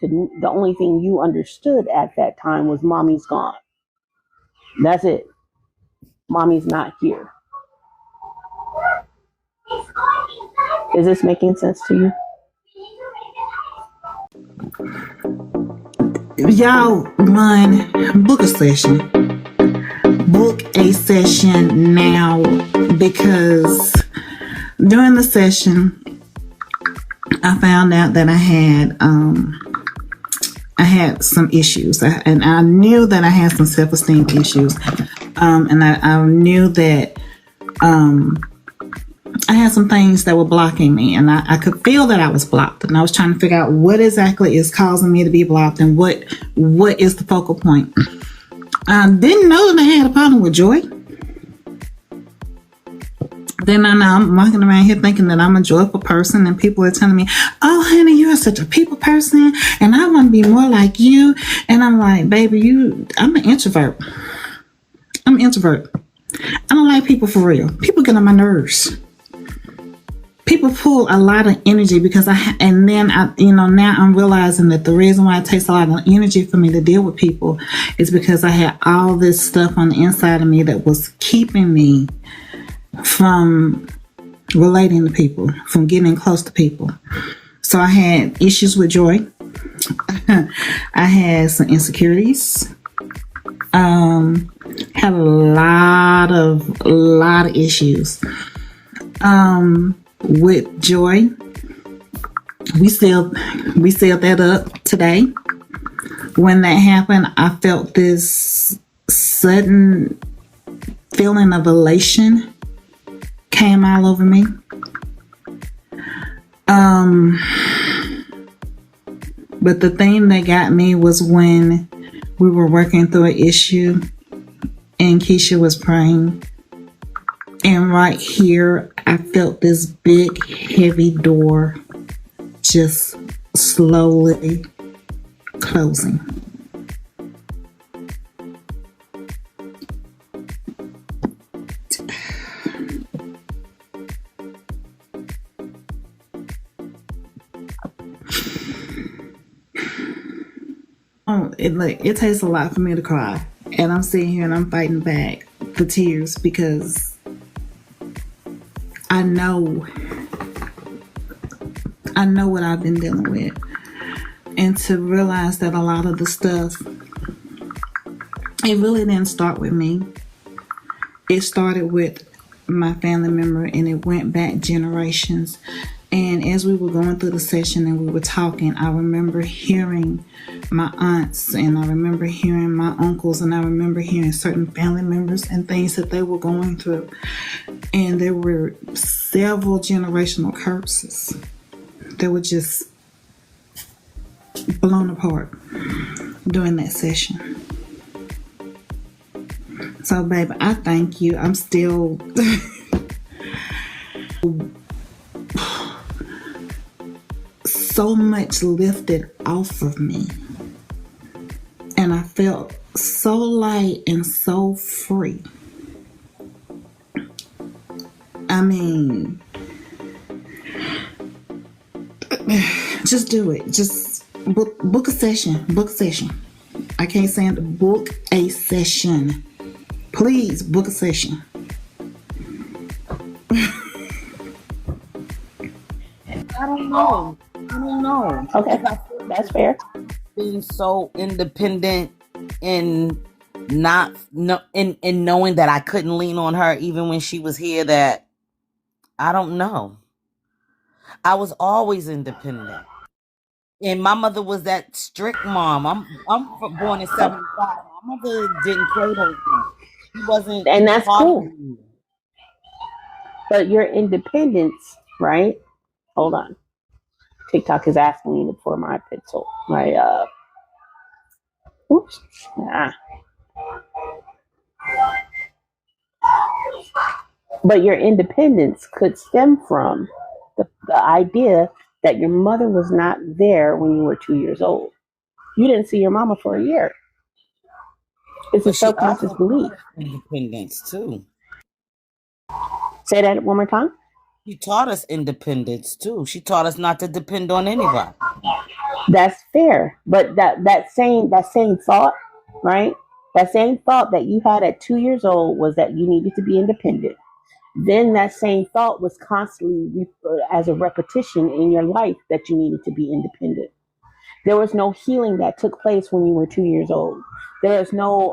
you understood at that time was mommy's gone. That's it. Mommy's not here. Is this making sense to you? Y'all run book a session. Book a session now, because during the session I found out that I had some issues, and I knew that I had some self-esteem issues, and I knew that I had some things that were blocking me, and I could feel that I was blocked, and I was trying to figure out what exactly is causing me to be blocked and what is the focal point. I didn't know that I had a problem with joy. Then I'm walking around here thinking that I'm a joyful person, and people are telling me, "Oh, honey, you're such a people person, and I want to be more like you." And I'm like, "Baby, I'm an introvert. I'm an introvert. I don't like people for real. People get on my nerves. People pull a lot of energy because now I'm realizing that the reason why it takes a lot of energy for me to deal with people is because I had all this stuff on the inside of me that was keeping me from relating to people, from getting close to people. So I had issues with joy. I had some insecurities. Had a lot of issues. With joy, we sealed that up today. When that happened, I felt this sudden feeling of elation came all over me. But the thing that got me was when we were working through an issue and Keisha was praying. And right here, I felt this big, heavy door just slowly closing. it takes a lot for me to cry. And I'm sitting here and I'm fighting back the tears because I know what I've been dealing with. And to realize that a lot of the stuff, it really didn't start with me. It started with my family member and it went back generations. And as we were going through the session and we were talking, I remember hearing my aunts and I remember hearing my uncles and I remember hearing certain family members and things that they were going through. And there were several generational curses that were just blown apart during that session. So, baby, I thank you. I'm still so much lifted off of me. And I felt so light and so free. I mean, just do it. Just book a session. Book a session. I can't say it. Book a session. Please book a session. I don't know. Okay, that's fair. Being so independent and knowing that I couldn't lean on her even when she was here, that I don't know. I was always independent. And my mother was that strict mom. I'm born in 75. My mother didn't play those things. She wasn't. And that's cool. But your independence, right? Hold on. TikTok is asking me for my pixel. Oops. But your independence could stem from the idea that your mother was not there when you were 2 years old. You didn't see your mama for a year. It's a subconscious belief. Independence too. Say that one more time. She taught us independence too. She taught us not to depend on anybody. That's fair, but that same thought, right? That same thought that you had at 2 years old was that you needed to be independent. Then that same thought was constantly as a repetition in your life that you needed to be independent. There was no healing that took place when you were 2 years old. There is no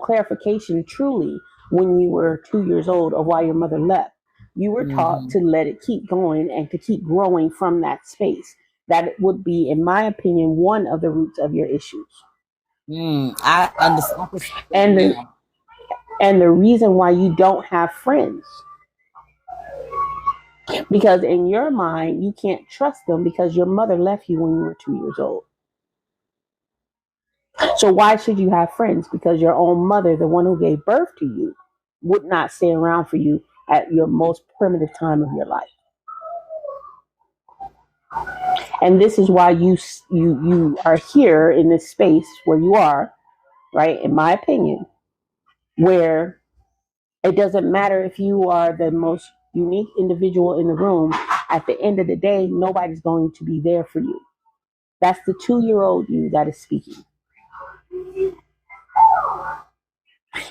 clarification truly when you were 2 years old of why your mother left. You were taught to let it keep going and to keep growing from that space. That would be, in my opinion, one of the roots of your issues. I understand. And the reason why you don't have friends, because in your mind you can't trust them because your mother left you when you were 2 years old. So why should you have friends? Because your own mother, the one who gave birth to you, would not stay around for you at your most primitive time of your life. And this is why you are here in this space where you are, right? In my opinion, where it doesn't matter if you are the most unique individual in the room. At the end of the day, nobody's going to be there for you. That's the 2-year-old you that is speaking.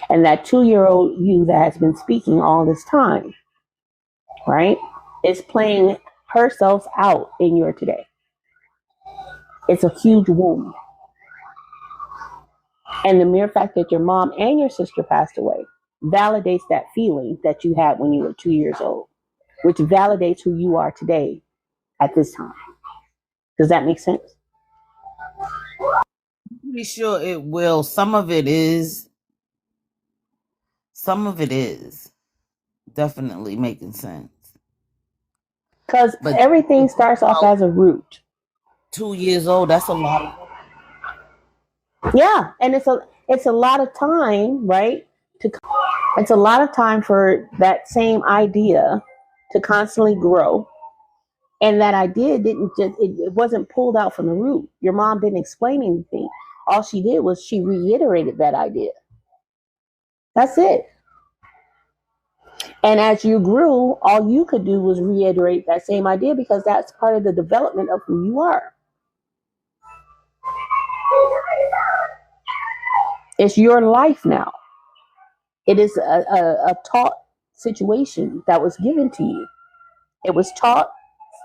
And that 2-year-old you that has been speaking all this time, right, is playing herself out in your today. It's a huge wound. And the mere fact that your mom and your sister passed away validates that feeling that you had when you were 2 years old, which validates who you are today at this time. Does that make sense? I'm pretty sure it will. Some of it is definitely making sense. Because everything starts off as a root. 2 years old, that's a lot. Yeah, and it's a lot of time, right? It's a lot of time for that same idea to constantly grow. And that idea it wasn't pulled out from the root. Your mom didn't explain anything. All she did was she reiterated that idea. That's it. And as you grew, all you could do was reiterate that same idea because that's part of the development of who you are. It's your life now. It is a taught situation that was given to you. It was taught,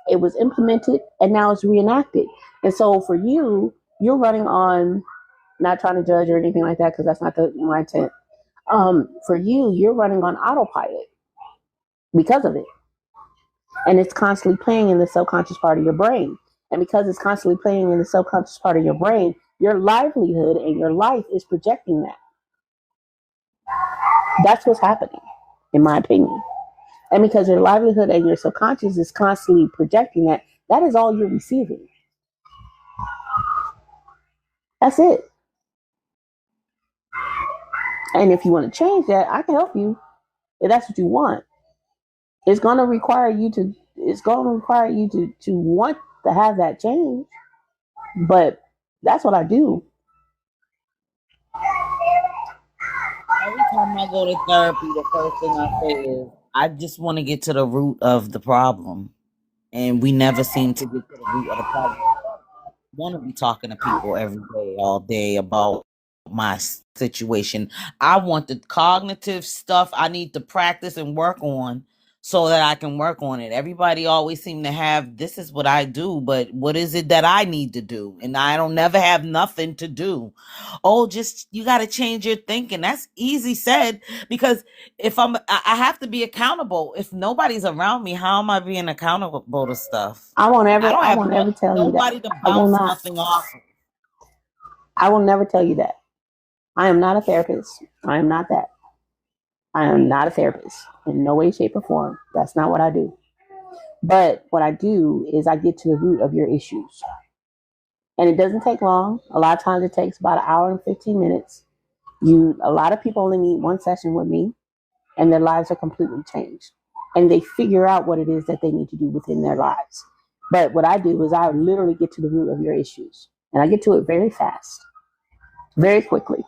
it was implemented, and now it's reenacted. And so for you, you're running on, not trying to judge or anything like that, because that's not my intent. For you, you're running on autopilot because of it. And it's constantly playing in the subconscious part of your brain. And because it's constantly playing in the subconscious part of your brain, your livelihood and your life is projecting that. That's what's happening, in my opinion. And because your livelihood and your subconscious is constantly projecting that, that is all you're receiving. That's it. And if you want to change that, I can help you if that's what you want. It's going to require you to want to have that change. But that's what I do. Every time I go to therapy, the first thing I say is, I just want to get to the root of the problem. And we never seem to get to the root of the problem. I want to be talking to people every day, all day about my situation. I want the cognitive stuff I need to practice and work on so that I can work on it. Everybody always seem to have, this is what I do, but what is it that I need to do? And I don't never have nothing to do. Oh, just, you got to change your thinking. That's easy said, because if I have to be accountable. If nobody's around me, how am I being accountable to stuff? I won't I don't have ever tell you that. nobody to I will bounce not. nothing off of. I will never tell you that. I am not a therapist. I am not that. I am not a therapist in no way, shape, or form. That's not what I do. But what I do is I get to the root of your issues. And it doesn't take long. A lot of times it takes about an hour and 15 minutes. A lot of people only need one session with me, and their lives are completely changed. And they figure out what it is that they need to do within their lives. But what I do is I literally get to the root of your issues. And I get to it very fast, very quickly.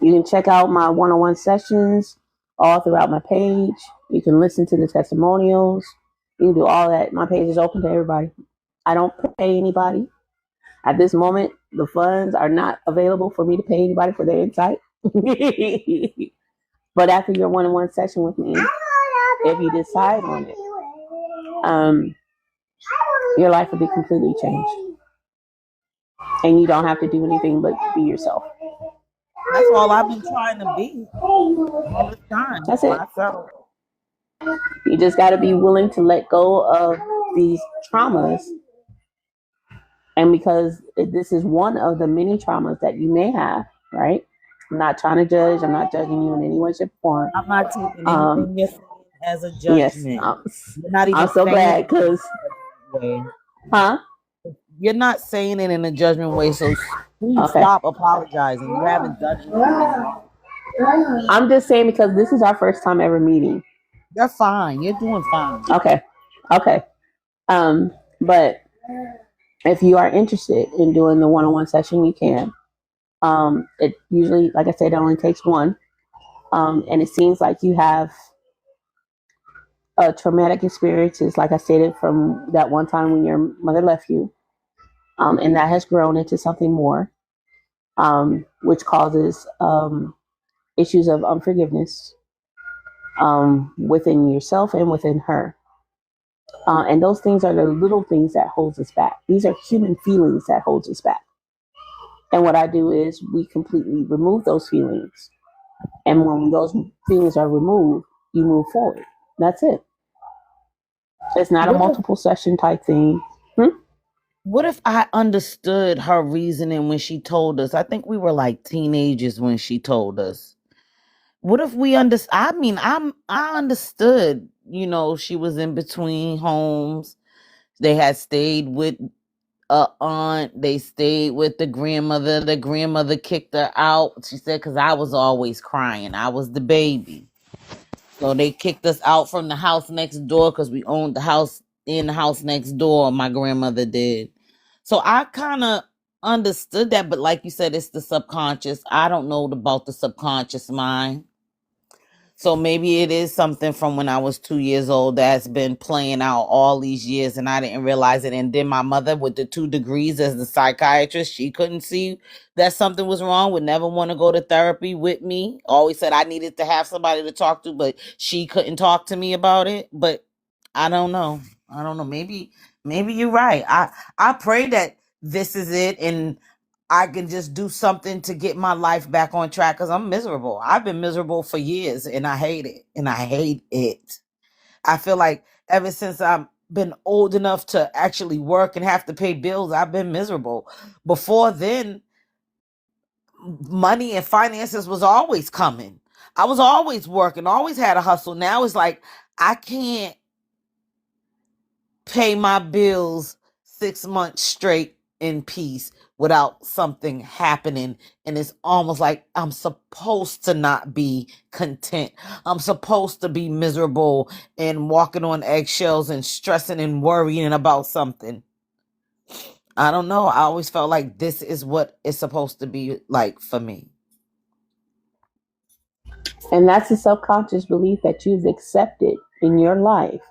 You can check out my one-on-one sessions all throughout my page. You can listen to the testimonials. You can do all that. My page is open to everybody. I don't pay anybody. At this moment, the funds are not available for me to pay anybody for their insight. But after your one-on-one session with me, if you decide on it, your life will be completely changed. And you don't have to do anything but be yourself. That's all I've been trying to be all this time. That's it. Myself. You just got to be willing to let go of these traumas. And because this is one of the many traumas that you may have, right? I'm not trying to judge. I'm not judging you in any way, shape, or form. I'm not taking anything you're saying as a judgment. Yes, You're not even I'm so glad because, huh? You're not saying it in a judgment way, so please stop apologizing. You haven't judged me. I'm just saying because this is our first time ever meeting. You're fine. You're doing fine. Okay. But if you are interested in doing the one-on-one session, you can. It usually, like I said, it only takes one. And it seems like you have traumatic experiences, like I stated, from that one time when your mother left you. And that has grown into something more, which causes issues of unforgiveness within yourself and within her. And those things are the little things that holds us back. These are human feelings that holds us back. And what I do is we completely remove those feelings. And when those feelings are removed, you move forward. That's it. It's not a multiple session type thing. What if I understood her reasoning when she told us? I think we were like teenagers when she told us. What if we understood? I mean, I understood, she was in between homes. They had stayed with a aunt. They stayed with the grandmother. The grandmother kicked her out. She said, because I was always crying. I was the baby. So they kicked us out from the house next door because we owned the house in the house next door. My grandmother did. So I kind of understood that. But like you said, it's the subconscious. I don't know about the subconscious mind. So maybe it is something from when I was 2 years old that's been playing out all these years and I didn't realize it. And then my mother, with the 2 degrees as the psychiatrist, she couldn't see that something was wrong, would never want to go to therapy with me. Always said I needed to have somebody to talk to, but she couldn't talk to me about it. But I don't know. I don't know. Maybe you're right. I pray that this is it and I can just do something to get my life back on track because I'm miserable. I've been miserable for years and I hate it. And I hate it. I feel like ever since I've been old enough to actually work and have to pay bills, I've been miserable. Before then, money and finances was always coming. I was always working, always had a hustle. Now it's like I can't pay my bills 6 months straight in peace without something happening. And it's almost like I'm supposed to not be content. I'm supposed to be miserable and walking on eggshells and stressing and worrying about something. I don't know. I always felt like this is what it's supposed to be like for me. And that's a subconscious belief that you've accepted in your life.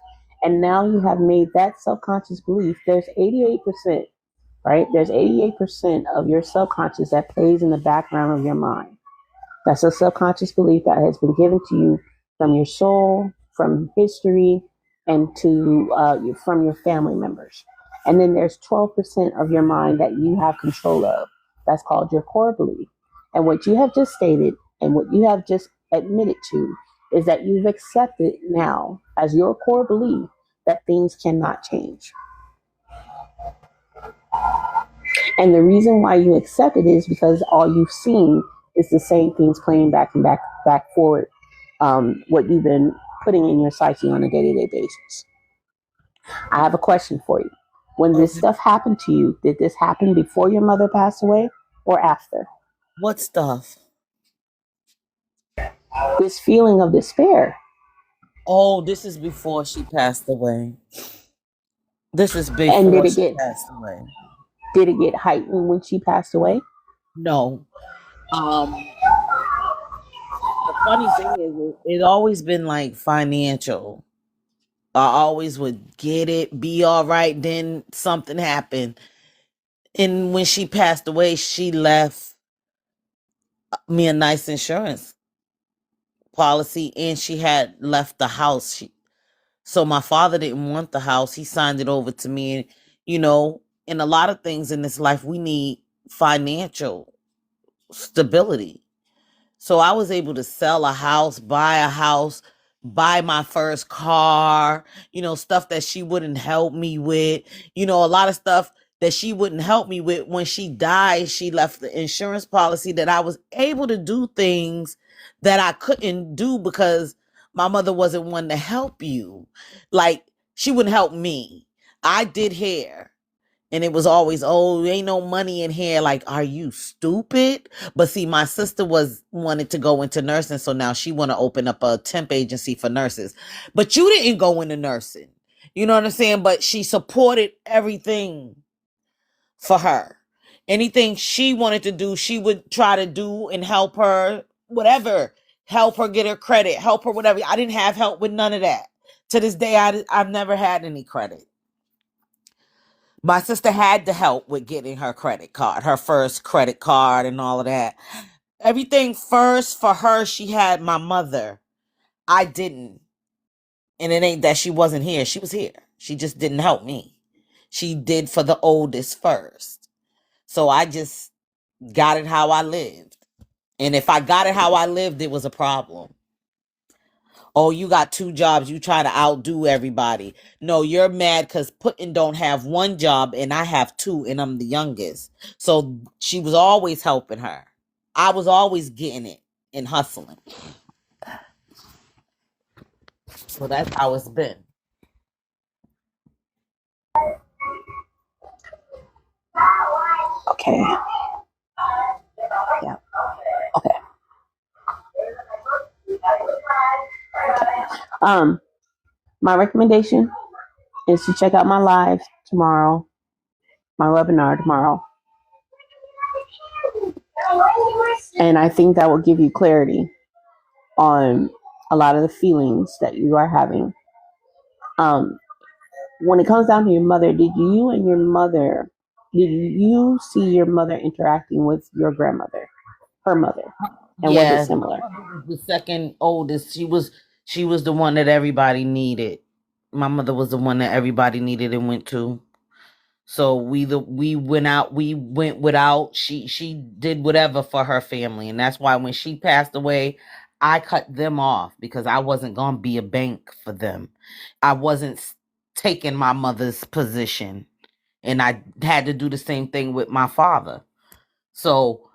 And now you have made that subconscious belief. There's 88%, right? There's 88% of your subconscious that plays in the background of your mind. That's a subconscious belief that has been given to you from your soul, from history, and from your family members. And then there's 12% of your mind that you have control of. That's called your core belief. And what you have just stated and what you have just admitted to is that you've accepted now as your core belief that things cannot change. And the reason why you accept it is because all you've seen is the same things playing back and back forward. What you've been putting in your psyche on a day-to-day basis. I have a question for you. When this Okay. stuff happened to you, did this happen before your mother passed away or after? What stuff? This feeling of despair. Oh, this is before she passed away. This is And before she passed away. did it get heightened when she passed away? No. Um, the funny thing is, it's always been like financial. I always would get it, be all right. Then something happened. And when she passed away, she left me a nice insurance policy and she had left the house. So my father didn't want the house. He signed it over to me. And, in a lot of things in this life, we need financial stability. So I was able to sell a house, buy my first car, stuff that she wouldn't help me with, a lot of stuff that she wouldn't help me with. When she died, she left the insurance policy that I was able to do things that I couldn't do because my mother wasn't one to help you. Like, she wouldn't help me. I did hair. And it was always, oh, ain't no money in here. Like, are you stupid? But see, my sister wanted to go into nursing. So now she want to open up a temp agency for nurses. But you didn't go into nursing. You know what I'm saying? But she supported everything for her. Anything she wanted to do, she would try to do and help her, whatever. Help her get her credit, help her, whatever. I didn't have help with none of that. To this day, I've never had any credit. My sister had to help with getting her credit card, her first credit card and all of that. Everything first for her, she had my mother. I didn't. And it ain't that she wasn't here. She was here. She just didn't help me. She did for the oldest first. So I just got it how I lived. And if I got it how I lived, it was a problem. Oh, you got 2 jobs. You try to outdo everybody. No, you're mad because Putin don't have 1 job and I have 2 and I'm the youngest. So she was always helping her. I was always getting it and hustling. So that's how it's been. Okay. Yeah. Okay. My recommendation is to check out my live tomorrow, my webinar tomorrow. And I think that will give you clarity on a lot of the feelings that you are having. When it comes down to your mother, did you see your mother interacting with your grandmother, her mother, and was it Yeah, similar? my mother was the second oldest. She was the one that everybody needed. My mother was the one that everybody needed and went to. So we went out, we went without. She did whatever for her family, and that's why when she passed away, I cut them off because I wasn't gonna be a bank for them. I wasn't taking my mother's position, and I had to do the same thing with my father. So